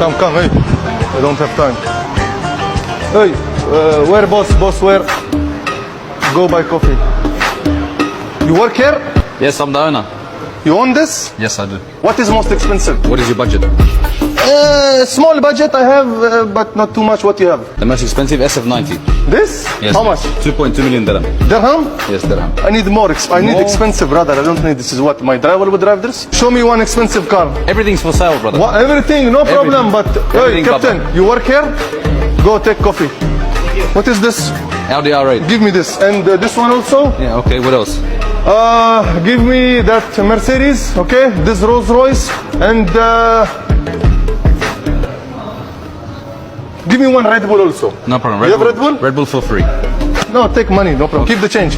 Come, hey. I don't have time. Hey, where boss? Boss, where? Go buy coffee. You work here? Yes, I'm the owner. You own this? Yes, I do. What is most expensive? What is your budget? Small budget I have, but not too much. What you have? The most expensive SF90. This? Yes. How much? 2.2 million dirham. Dirham? Yes, dirham. I need more. I need More? expensive, brother. I don't need this. Is what my driver will drive this? Show me one expensive car. Everything's for sale, brother. What? Everything, no problem. But hey, Everything, Captain, Baba. you work here? Go take coffee. What is this? Audi R8. Give me this, and this one also. Yeah, okay, what else? Give me that Mercedes, okay? This Rolls Royce, and give me one Red Bull also. No problem. You have Red Bull? Red Bull for free. No, take money, no problem. Keep the change.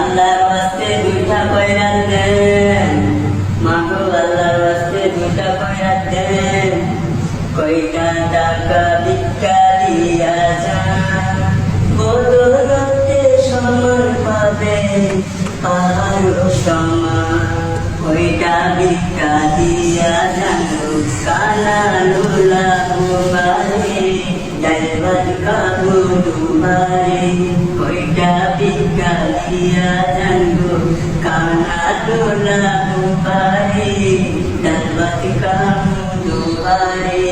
আল্লাহর ওয়াস্তে দুইটা কইরা দেন মাগো আল্লাহর ওয়াস্তে দুইটা কইরা দেন কইটা টাকা ভিক্ষা দিয়া যান বদলতে সমান পাবে পাহাড় সমান কইটা ভিক্ষা দিয়া যান কালা লুলা উবারে ডাইভার কাবু ডুবারে কইটা ভিক্ষা দিয়া যান কানা লুলা উবারে ডাইভার কাবু ডুবারে